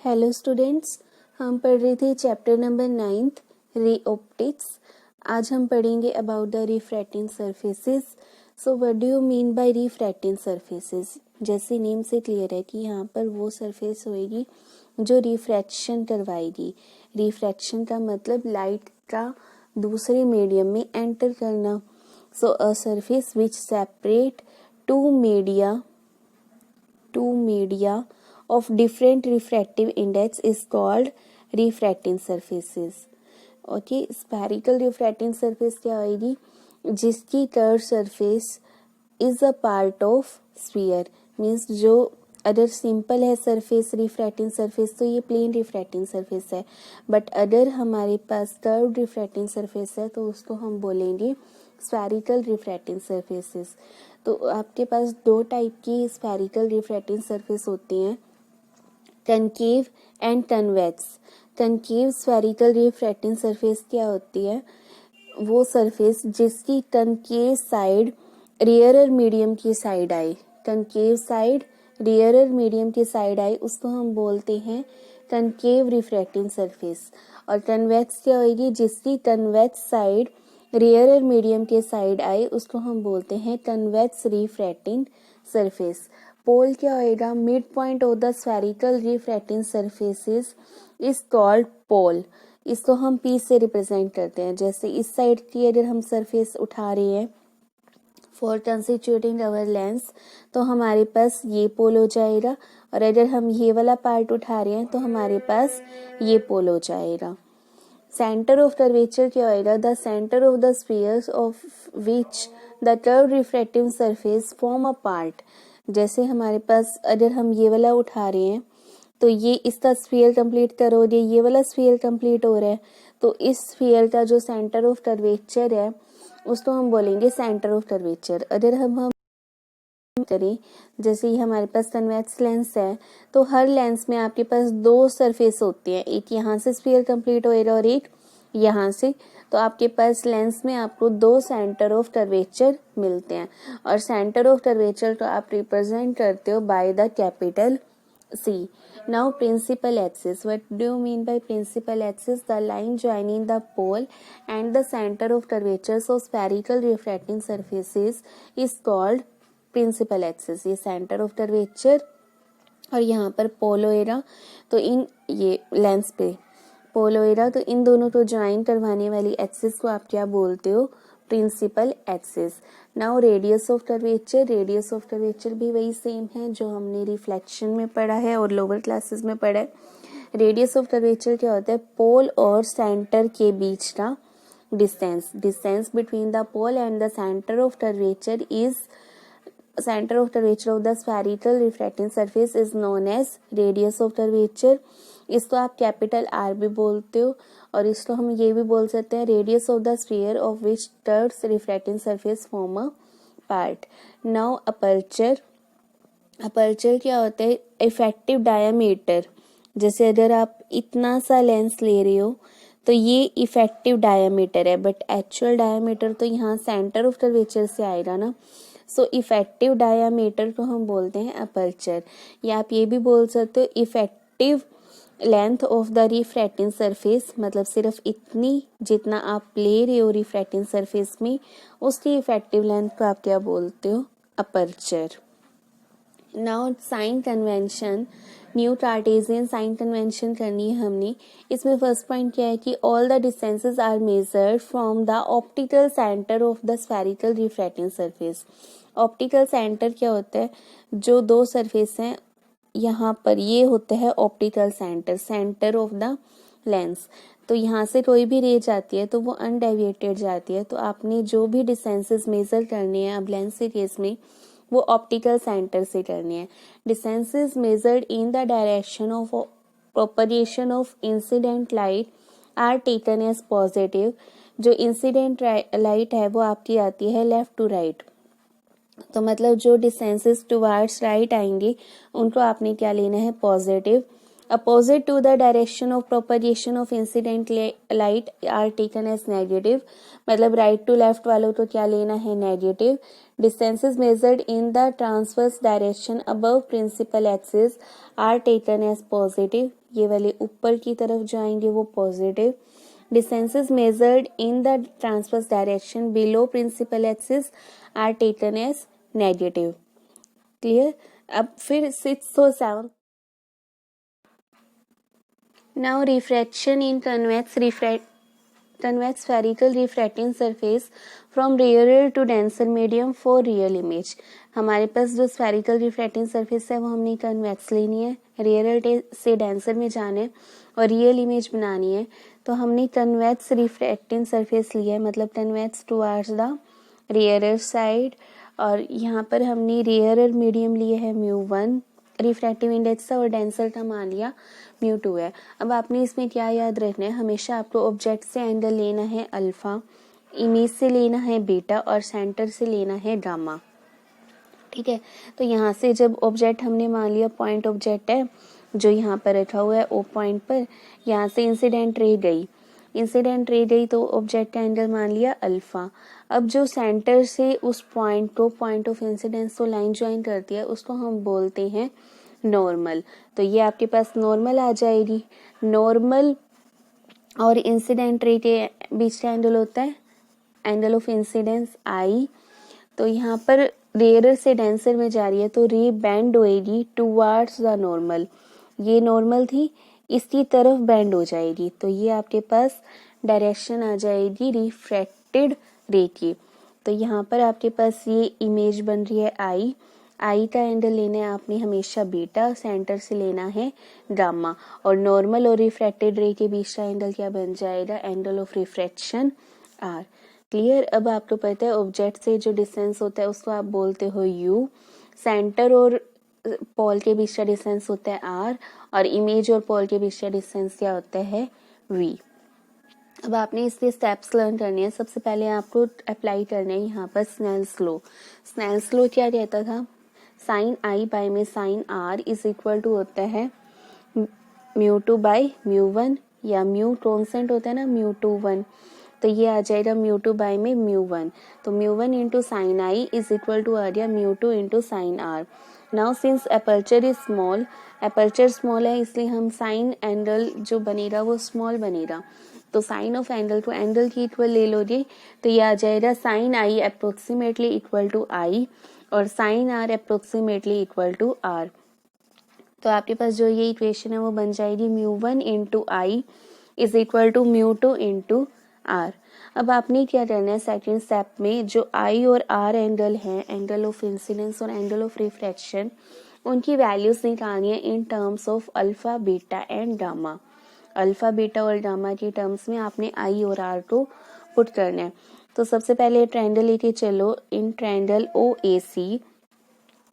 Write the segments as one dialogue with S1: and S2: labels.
S1: Hello students, हम पढ़ रहे थे चैप्टर नंबर 9 रे ऑप्टिक्स। आज हम पढ़ेंगे about the refracting surfaces. So what do you mean by refracting surfaces? जैसे नेम से क्लियर है कि यहाँ पर वो सरफेस होएगी जो रिफ्रैक्शन करवाएगी। रिफ्रैक्शन का मतलब लाइट का दूसरे मीडियम में एंटर करना। So a surface which separate two media of different refractive index is called refracting surfaces. Okay, spherical refracting surface क्या होगी? जिसकी curve surface is a part of sphere. Means जो अगर सिंपल है सरफेस रिफ्रैक्टिंग सरफेस तो ये plane refracting surface है, but अगर हमारे पास कर्व रिफ्रैक्टिंग सरफेस है तो उसको हम बोलेंगे स्फेरिकल रिफ्रैक्टिंग सरफेसेस। तो आपके पास दो टाइप की स्फेरिकल रिफ्रैक्टिंग सरफेस होती हैं, concave and convex. Concave spherical refracting surface क्या होती है? वो सरफेस जिसकी कनकेव साइड रियरर मीडियम की साइड आए। कनकेव साइड रियरर मीडियम की साइड आए उसको हम बोलते हैं कनकेव रिफ्रैक्टिंग सरफेस। और कन्वेक्स क्या होगी? जिसकी कन्वेक्स साइड रियरर मीडियम के साइड आए उसको हम बोलते हैं कन्वेक्स रिफ्रैक्टिंग सरफेस। पोल क्या होएगा? Mid point of the spherical refracting surfaces is called pole. इसको हम पी से रिप्रेजेंट करते हैं। जैसे इस साइड की अगर हम सरफेस उठा रहे हैं फॉर कंस्टिट्यूटिंग अवर लेंस तो हमारे पास ये पोल हो जाएगा, और अगर हम ये वाला पार्ट उठा रहे हैं तो हमारे पास ये पोल हो जाएगा। सेंटर ऑफ कर्वेचर क्या होएगा? The centre of the spheres of which the curve refractive surface form a part. जैसे हमारे पास अगर हम ये वाला उठा रहे हैं तो ये इसका स्फीयर कंप्लीट करो, ये वाला स्फीयर कंप्लीट हो रहा है, तो इस स्फीयर का जो सेंटर ऑफ कर्वेचर है उसको हम बोलेंगे सेंटर ऑफ कर्वेचर। अगर हम करें, जैसे ही हमारे पास कन्वेक्स लेंस है तो हर लेंस में आपके पास दो सरफेस होती है, एक यहाँ से स्फीयर कंप्लीट होएगा और एक यहाँ से। तो आपके पास लेंस में आपको दो सेंटर ऑफ कर्वेचर मिलते हैं, और सेंटर ऑफ कर्वेचर तो आप रिप्रेजेंट करते हो by the capital C. Now principal axis. What do you mean by principal axis? The line joining the pole and the center of curvature of spherical refracting surfaces is called principal axis. ये center of curvature और यहाँ पर पोल होएगा, तो इन ये lens पे पोल होएगा, तो इन दोनों को ज्वाइन करवाने वाली एक्सिस को आप क्या बोलते हो? Principal axis. Now radius of curvature. Radius of curvature भी वही सेम है जो हमने रिफ्लेक्शन में पढ़ा है और लोअर क्लासेस में पढ़ा है। रेडियस ऑफ कर्वेचर क्या होता है? पोल और सेंटर के बीच का distance. Distance between the pole and the centre of curvature is center of curvature of the spherical refracting surface is known as radius of curvature। इसको आप कैपिटल R भी बोलते हो, और इसको हम ये भी बोल सकते हैं radius of the sphere of which curves refracting surface form a part. Now aperture. Aperture क्या होता है? Effective diameter. जैसे अगर आप इतना सा लेंस ले रहे हो तो ये इफेक्टिव डायामीटर है, बट एक्चुअल डायामीटर तो यहाँ सेंटर ऑफ कर्वेचर से आएगा ना। सो इफेक्टिव डायामीटर को हम बोलते हैं अपर्चर, या आप ये भी बोल सकते हो effective length of the refracting surface. मतलब सिर्फ इतनी जितना आप ले रहे हो रिफ्रैक्टिंग सरफेस में उसकी इफेक्टिव लेंथ को आप क्या बोलते हो? Aperture. Now sign convention. New Cartesian sign convention करनी है हमने। इसमें फर्स्ट पॉइंट क्या है कि all the distances are measured from the optical centre of the spherical refracting surface. Optical centre क्या होता है? जो दो सरफेस हैं यहाँ पर ये होता है optical centre, centre of the lens. तो यहाँ से कोई भी रे जाती है तो वो अनडेविएटेड जाती है, तो आपने जो भी डिस्टेंसेस मेजर करने हैं अब लेंस के केस में वो ऑप्टिकल सेंटर से करनी है। Distances measured in the direction of propagation of incident light are taken as positive. जो इंसिडेंट लाइट है वो आपकी आती है लेफ्ट टू राइट, तो मतलब जो डिस्टेंसेस टुवर्ड्स राइट आएंगे उनको आपने क्या लेना है? Positive. Opposite to the direction of propagation of incident light are taken as negative. मतलब राइट टू लेफ्ट वालों को क्या लेना है? Negative. Distances measured in the transverse direction above principal axis are taken as positive. ये वाले ऊपर की तरफ जो आएंगे वो positive. Distances measured in the transverse direction below principal axis are taken as negative. Clear? अब फिर 6th और 7th. Now refraction in convex spherical refracting surface from rarer to denser medium for real image. हमारे पास जो spherical refracting surface है वो हमने convex लेनी है, रेयर से डेंसर में जाना है और रियल इमेज बनानी है. तो हमने कन्वेक्स रिफ्रैक्टिंग सरफेस लिया है, मतलब convex towards the rarer side. और यहाँ पर हमने रेयरर मीडियम लिए है μ1 रिफ्रैक्टिव इंडेक्स था और डेंसर का मान लिया μ2 है. अब आपने इसमें क्या याद रखना है, हमेशा आपको ऑब्जेक्ट से एंगल लेना है अल्फा, इमेज से लेना है बीटा और सेंटर से लेना है गामा. ठीक है. तो यहाँ से जब ऑब्जेक्ट हमने मान लिया पॉइंट ऑब्जेक्ट है जो यहाँ पर रखा हुआ है ओ पॉइंट पर, यहाँ से इंसिडेंट रे गई तो ऑब्जेक्ट का एंगल मान लिया अल्फा. अब जो सेंटर से उस पॉइंट को पॉइंट ऑफ इंसिडेंस तो लाइन ज्वाइन करती है उसको हम बोलते हैं नॉर्मल. तो ये आपके पास नॉर्मल आ जाएगी. नॉर्मल और इंसिडेंट रे के बीच का एंगल होता है एंगल ऑफ इंसिडेंस आई. तो यहाँ पर रेयर से डेंसर में जा रही है तो रे बेंड होएगी टुवर्ड्स द नॉर्मल. ये नॉर्मल थी, इसकी तरफ बेंड हो जाएगी. तो ये आपके पास डायरेक्शन आ जाएगी रिफ्रैक्टेड रे की. तो यहाँ पर आपके पास ये इमेज बन रही है आई का एंगल लेना है आपने हमेशा बीटा, सेंटर से लेना है गामा और नॉर्मल और रिफ्रैक्टेड रे के बीच का एंगल क्या बन जाएगा, angle of refraction r. Clear. अब आपको पता है ऑब्जेक्ट से जो डिस्टेंस होता है उसको आप बोलते हो यू, सेंटर और पॉल के बीच का डिस्टेंस होता है आर और इमेज और पॉल के बीच का डिस्टेंस क्या होता है वी. अब आपने इसके स्टेप्स लर्न करने हैं. सबसे पहले आपको अप्लाई करना है यहाँ पर स्नेल्स लॉ. स्नेल्स लॉ क्या कहता था, साइन आई बाय में sine r is equal to होता है μ2 बाय μ1 या म्यू कॉन्स्टेंट होता है ना μ2 तो ये आ जाएगा μ2 बाय में μ1. तो μ1 into sine I is equal to आ गया μ2 into sine R. Now since aperture is small, aperture small है इसलिए हम साइन एंगल जो बनेगा वो स्मॉल बनेगा. तो साइन ऑफ एंगल को एंगल की इक्वल ले लोगे तो ये आ जाएगा sine I approximately equal to I और sine R approximately equal to R. तो आपके पास जो ये इक्वेशन है वो बन जाएगी μ1 into I is equal to μ2 into R. अब आपने क्या करना है सेकंड स्टेप में जो आई और आर एंगल है, एंगल ऑफ इंसिडेंस और एंगल ऑफ रिफ्रैक्शन, उनकी वैल्यूज निकालनी है in terms of alpha beta and gamma. Alpha beta और गामा के टर्म्स में आपने आई और आर को पुट करना है. तो सबसे पहले ट्रायंगल लेके चलो. इन ट्रायंगल ओ ए सी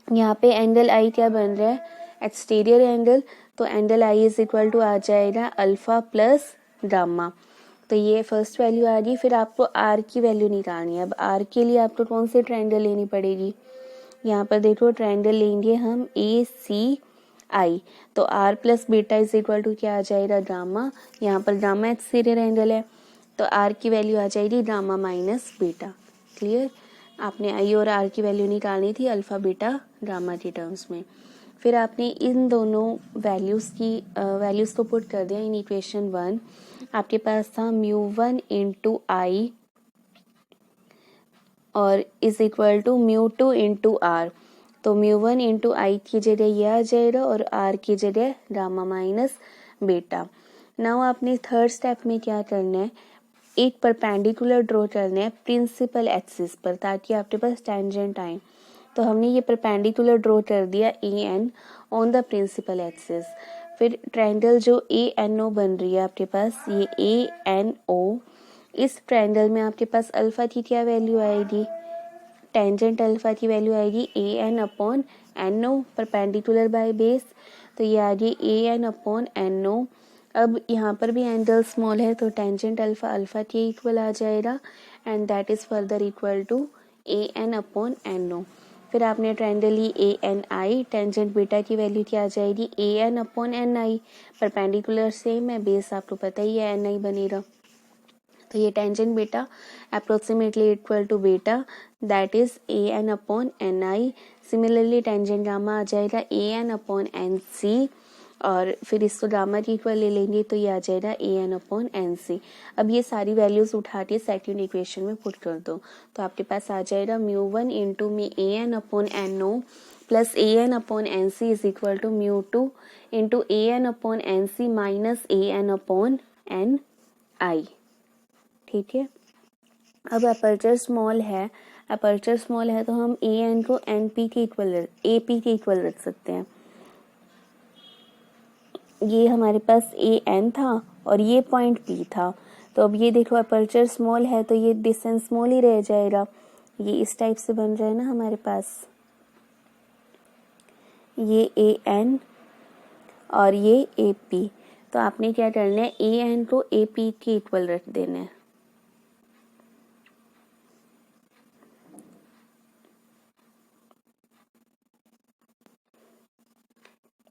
S1: यहाँ पे एंगल आई क्या बन रहा है, एक्सटीरियर एंगल. तो angle I is equal to आ जाएगा अल्फा प्लस गामा. तो ये फर्स्ट वैल्यू आ गई. फिर आपको आर की वैल्यू निकालनी है. अब आर के लिए आपको कौन सी ट्रायंगल लेनी पड़ेगी, यहाँ पर देखो ट्रायंगल लेंगे हम ए सी आई. तो r plus beta is equal to क्या आ जाएगा गामा. यहाँ पर गामा एक्सटीरियर एंगल है तो आर की वैल्यू आ जाएगी गामा माइनस बीटा. क्लियर. आपने आई और आर की वैल्यू निकालनी थी अल्फा बीटा गामा के टर्म्स में. फिर आपने इन दोनों वैल्यूज को पुट कर दिया इन इक्वेशन 1. आपके पास था μ1 इंटू आई और is equal to μ2 into R. तो μ1 इंटू आई की जगह ये आ जाएगा और आर की जगह गामा माइनस बीटा. नाउ आपने थर्ड स्टेप में क्या करना है, एक परपेंडिकुलर ड्रॉ करना है प्रिंसिपल एक्सिस पर ताकि आपके पास टेंजेंट आए. तो हमने ये परपेंडिकुलर ड्रॉ कर दिया A N on the principal axis. फिर ट्रायंगल जो ए एन ओ बन रही है आपके पास, ये ए एन ओ, इस ट्रायंगल में आपके पास अल्फा की क्या वैल्यू आएगी, टेंजेंट अल्फा की वैल्यू आएगी A N upon N O perpendicular by base. तो ये आ गई A N upon N O. अब यहाँ पर भी एंगल स्मॉल है तो टेंजेंट अल्फा अल्फा के इक्वल आ जाएगा and that is further equal to A N upon N O. फिर आपने ट्रायंगल ली A N I, tangent beta की वैल्यू क्या आ जाएगी A N upon N I. Perpendicular same है, बेस आपको पता ही है एन आई बनेगा. तो ये tangent beta approximately equal to beta that is A N upon N I. Similarly tangent gamma आ जाएगा A N upon N C और फिर इसको गामा के इक्वल ले लेंगे तो ये आ जाएगा ए एन अपॉन एन सी। अब ये सारी वैल्यूज उठा के सेकेंड इक्वेशन में पुट कर दो तो आपके पास आ जाएगा म्यू वन इंटू में A N upon N O plus A N upon N C is equal to mu two into A N upon N C minus A N upon N I. ठीक है, अब aperture small है तो हम A N को N P के इक्वल A P के इक्वल रख सकते हैं। ये हमारे पास ए एन था और ये पॉइंट पी था, तो अब ये देखो अपर्चर स्मॉल है तो ये डिस्टेंस स्मॉल ही रह जाएगा। ये इस टाइप से बन रहा है ना हमारे पास, ये ए एन और ये ए पी, तो आपने क्या करना है ए एन को ए पी के इक्वल रख देना है।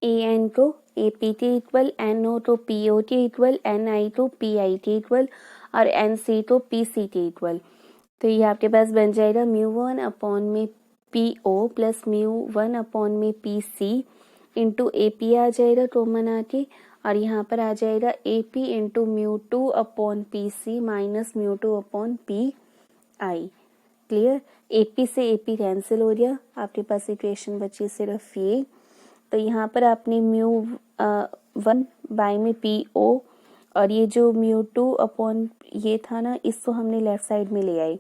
S1: ए एन को ए पी के इक्वल, एन ओ तो पी ओ के इक्वल, एन आई तो पी आई के इक्वल और एन सी तो पी सी के इक्वल। तो ये आपके पास बन जाएगा म्यू वन अपॉन में P O plus mu one upon में P C into A P आ जाएगा कॉमन आके, और यहाँ पर आ जाएगा A P into mu two upon P C minus mu two upon P I. Clear, A P से ए पी कैंसिल हो गया, आपके पास इक्वेशन बची सिर्फ ये। तो यहाँ पर आपने म्यू वन बाय में पी ओ और ये जो म्यू टू अपॉन ये था ना, इसको हमने लेफ्ट साइड में ले आई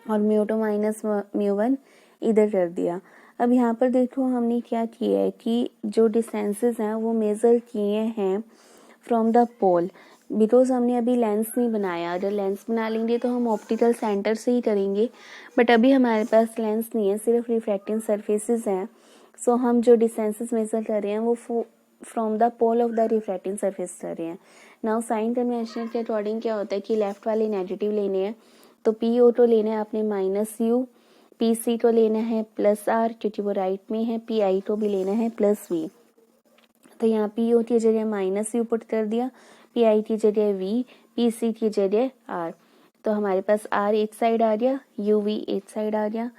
S1: और mu two minus mu one इधर कर दिया। अब यहाँ पर देखो हमने क्या किया है कि जो डिस्टेंसेस हैं वो मेज़र किए हैं फ्रॉम द पोल, बिकॉज हमने अभी लेंस नहीं बनाया। अगर लेंस बना लेंगे तो हम ऑप्टिकल सेंटर से ही करेंगे, बट अभी हमारे पास लेंस नहीं है, सिर्फ रिफ्रैक्टिंग सरफेसेस हैं। सो हम जो डिस्टेंसेस मेजर कर रहे हैं वो from the pole of the refracting surface कर रहे हैं। नाउ साइन कन्वेंशन के अकॉर्डिंग क्या होता है कि लेफ्ट वाले नेगेटिव लेने हैं, तो पी ओ तो लेना है आपने माइनस यू, पी सी तो लेना है प्लस आर क्योंकि वो राइट में है, पी आई तो भी लेना है प्लस वी। तो यहाँ पी ओ की जगह माइनस यू पुट कर दिया, पी आई की जगह वी, पी सी की जगह आर। तो हमारे पास आर एक साइड आ गया, यू वी एक साइड आ गया।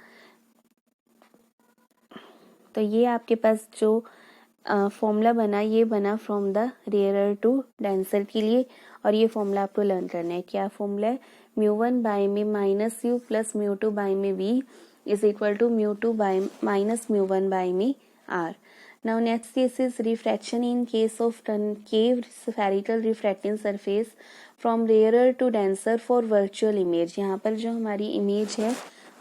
S1: तो ये आपके पास जो फॉर्मूला बना, ये बना from the rarer to denser के लिए, और ये फॉर्मूला आपको लर्न करना है। क्या फॉर्मूला है? म्यू वन बाय में minus U plus mu two by में V is equal to mu two by minus mu one by में R. Now next case is refraction in case of concave spherical refracting surface from rarer to denser for virtual image। यहाँ पर जो हमारी image है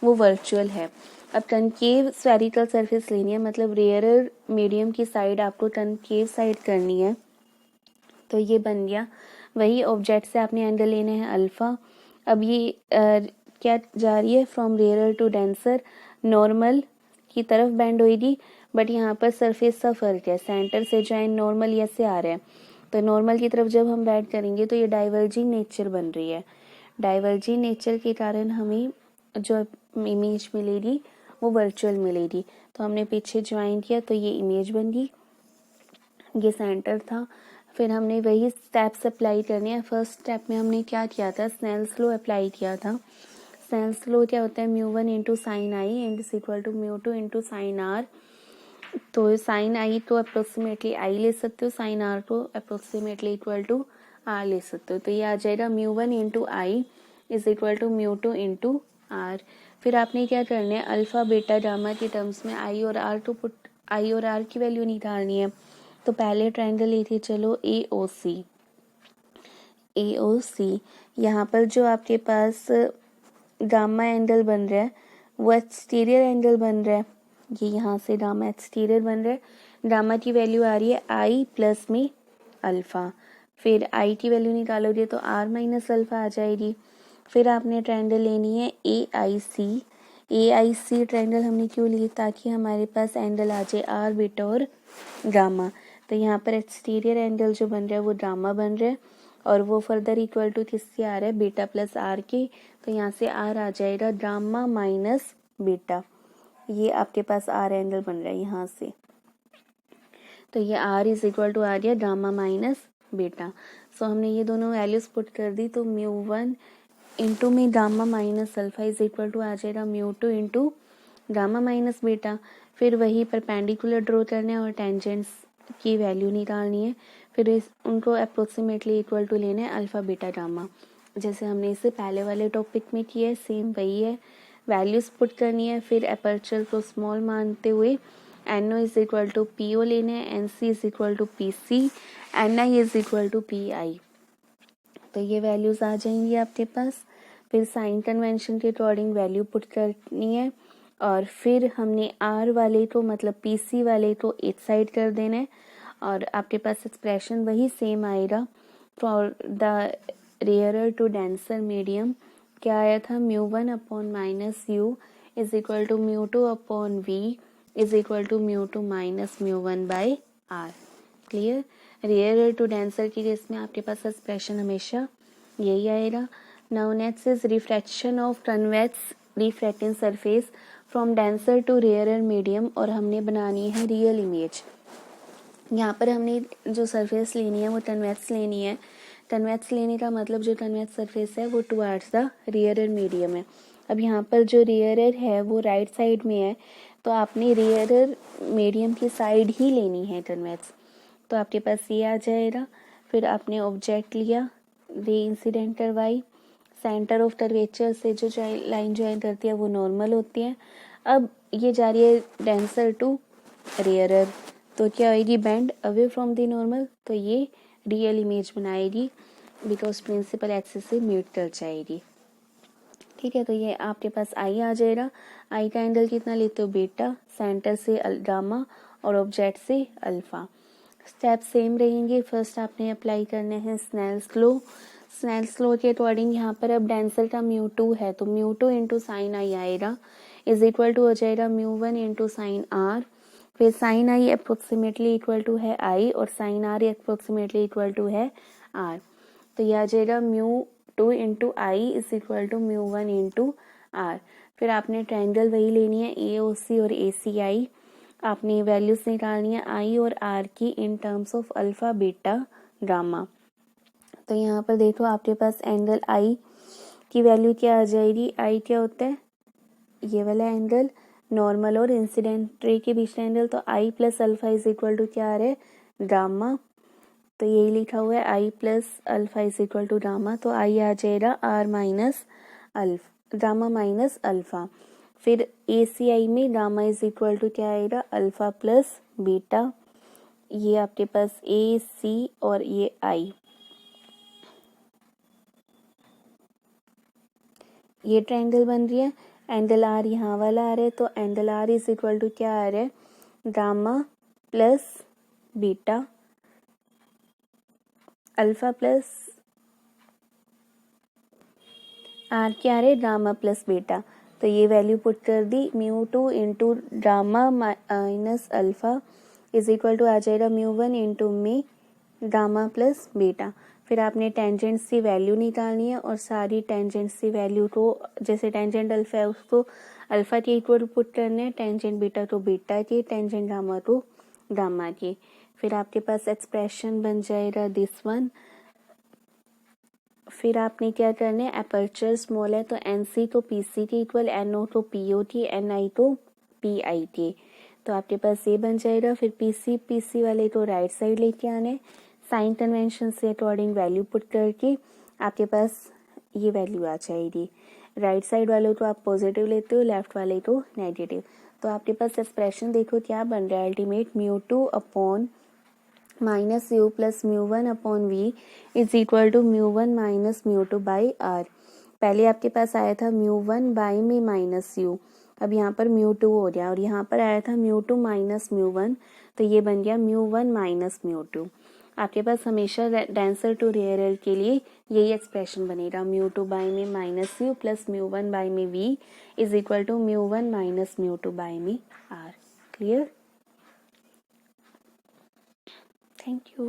S1: वो virtual है। अब concave spherical surface लेनी है, मतलब रेयरर मीडियम की साइड आपको कनकेव साइड करनी है। तो ये बन गया, वही ऑब्जेक्ट से आपने एंगल लेना है अल्फा। अब ये क्या जा रही है from rarer to denser, normal की तरफ बेंड होगी, बट यहाँ पर सरफेस का फर्क है, सेंटर से ज्वाइन नॉर्मल ऐसे आ रहा है, तो नॉर्मल की तरफ जब हम बेंड करेंगे तो ये डाइवर्जिंग नेचर बन रही है। डाइवर्जिंग नेचर के कारण हमें जो इमेज मिलेगी वो वर्चुअल मिलेगी। तो हमने पीछे ज्वाइन किया तो ये इमेज बन गई, ये सेंटर था। फिर हमने वही स्टेप्स अप्लाई करने हैं। फर्स्ट स्टेप में हमने क्या किया था, स्नेल्स लॉ अप्लाई किया था। स्नेल्स लॉ क्या होता है, mu one into sine i and is equal to mu two into sine r. तो साइन आई तो अप्रोक्सीमेटली आई ले सकते हो, साइन आर तो अप्रोक्सीमेटली इक्वल टू आर ले सकते हो। तो ये आ जाएगा mu one into I is equal to mu two into are. फिर आपने क्या करना है, अल्फा बीटा गामा के टर्म्स में आई और आर की वैल्यू निकालनी है। तो पहले ट्रायंगल लेके चलो ए ओ सी। यहाँ पर जो आपके पास गामा एंगल बन रहा है वो एक्सटीरियर एंगल बन रहा है। ये यहाँ से गामा एक्सटीरियर बन रहा है। गामा की वैल्यू आ रही है आई प्लस में अल्फा। फिर आई की वैल्यू निकालोगे तो आर माइनस अल्फा आ जाएगी। फिर आपने ट्रायंगल लेनी है ए आई सी ट्रायंगल हमने क्यों ली, ताकि हमारे पास एंगल आ जाए आर बीटा और गामा। तो यहाँ पर एक्सटीरियर एंगल जो बन रहा है वो गामा बन रहा है, और वो फर्दर इक्वल टू किससे आ रहा है, बीटा प्लस आर के। तो यहाँ से आर आ जाएगा गामा माइनस बीटा। ये आपके पास आर एंगल बन रहा है यहाँ से। तो ये आर इज इक्वल टू आ गया गामा माइनस बीटा। सो हमने ये दोनों वैल्यूज पुट कर दी, तो म्यू वन इंटू में gamma minus alpha is equal to आ जाएगा mu two into gamma minus beta. फिर वही परपेंडिकुलर ड्रॉ करना है और टेंजेंट्स की वैल्यू निकालनी है, फिर उनको अप्रोक्सीमेटली इक्वल टू लेना है अल्फ़ा बीटा गामा, जैसे हमने इसे पहले वाले टॉपिक में किया है सेम वही है। वैल्यूज़ पुट करनी है, फिर अपर्चर को स्मॉल मानते हुए NO is equal to PO लेने हैं, NC is equal to PC, NI is equal to PI। तो ये वैल्यूज़ आ जाएंगी आपके पास। फिर साइन कन्वेंशन के अकॉर्डिंग वैल्यू पुट करनी है, और फिर हमने R वाले को मतलब PC वाले को एक साइड कर देना है, और आपके पास एक्सप्रेशन वही सेम आएगा for the rarer to denser medium. क्या आया था, μ1 upon minus u is equal to μ2 upon v is equal to μ2 minus μ1 by r। Clear. Rarer to denser की केस में आपके पास एक्सप्रेशन हमेशा यही आएगा। Now next is refraction of convex refracting surface from denser to rarer medium, और हमने बनानी है रियल इमेज। यहाँ पर हमने जो सरफेस लेनी है वो कन्वेक्स लेनी है। कन्वेक्स लेने का मतलब जो कन्वेक्स सरफेस है वो टुवर्ड्स द रियरर मीडियम है। अब यहाँ पर जो रियरर है वो राइट साइड में है, तो आपने रियरर मीडियम की साइड ही लेनी है कन्वेक्स, तो आपके पास ये आ जाएगा। फिर आपने ऑब्जेक्ट लिया, रे इंसिडेंट करवाई, सेंटर ऑफ कर्वेचर से जो लाइन ज्वाइन करती है वो नॉर्मल होती है। अब ये जा रही है डेंसर टू रेयरर, तो क्या आएगी, bend away from the normal, तो ये रियल इमेज बनाएगी बिकॉज प्रिंसिपल एक्सिस से मीट कर जाएगी। ठीक है, तो ये आपके पास आई आ जाएगा। आई का एंगल कितना लेते हो, बीटा, सेंटर से गामा और ऑब्जेक्ट से अल्फा। स्टेप सेम रहेंगे। फर्स्ट आपने अप्लाई करने हैं स्नेल्स लॉ। स्नेल्स लॉ के अकॉर्डिंग यहाँ पर अब डेंसर का μ2 है, तो μ2 इंटू साइन आई आएगा इज इक्वल टू हो जाएगा μ1 इंटू साइन आर। फिर sine I approximately equal to है आई, और sine R approximately equal to है आर, तो यह आ जाएगा μ2 into I is equal to μ1 into are. फिर आपने ट्रायंगल वही लेनी है AOC और ACI। आपने वैल्यूज निकालनी है आई और आर की in terms of alpha beta gamma. तो यहाँ पर देखो आपके पास एंगल आई की वैल्यू क्या आ जाएगी, आई क्या होता है, ये वाला एंगल नॉर्मल और इंसिडेंट रे के बीच का एंगल, तो I plus alpha is equal to क्या आ रहा है, गामा। तो यही लिखा हुआ है I plus alpha is equal to gamma, तो आई आ जाएगा R minus alpha, gamma minus alpha. फिर ACI में गामा इज इक्वल टू क्या आएगा, अल्फा प्लस बीटा। ये आपके पास AC और ये आई, ये ट्रायंगल बन रही है। एंगल आर यहाँ वाला आ रहा है, तो angle r is equal to क्या आ रहा है, gamma plus beta alpha plus r क्या आ रहा है, गामा प्लस बीटा। तो ये वैल्यू पुट कर दी, μ2 into gamma minus alpha is equal to आ जाएगा μ1 इंटू मी गामा प्लस बीटा। फिर आपने टेंजेंट्स की वैल्यू निकालनी है, और सारी टेंजेंट्स की वैल्यू को, जैसे टेंजेंट अल्फा है उसको अल्फा के इक्वल पुट करने हैं, टेंजेंट बीटा तो बीटा के, टेंजेंट गामा तो गामा के। फिर आपके पास एक्सप्रेशन बन जाएगा दिस वन। फिर आपने क्या करना है, अपर्चर स्मॉल है तो NC तो PC के इक्वल, NO तो PO के, NI तो PI के, तो आपके पास ये बन जाएगा। फिर PC वाले तो राइट साइड लेके आने, साइन कन्वेंशन से अकॉर्डिंग वैल्यू पुट करके आपके पास ये वैल्यू आ जाएगी। राइट साइड वाले तो आप पॉजिटिव लेते हो, लेफ्ट वाले तो नेगेटिव। तो आपके पास एक्सप्रेशन देखो क्या बन रहा है, ultimate μ2 upon minus u plus μ1 upon v is equal to μ1 minus μ2 by R. पहले आपके पास आया था μ1 बाई में माइनस u, अब यहाँ पर μ2 हो गया, और यहाँ पर आया था μ2 माइनस μ1, तो ये बन गया μ1 माइनस μ2। आपके पास हमेशा डेंसर टू रेयरर के लिए यही एक्सप्रेशन बनेगा, μ2 बाई में माइनस u प्लस μ1 बाई में v is equal to μ1 minus μ2 by में r। क्लियर? Thank you.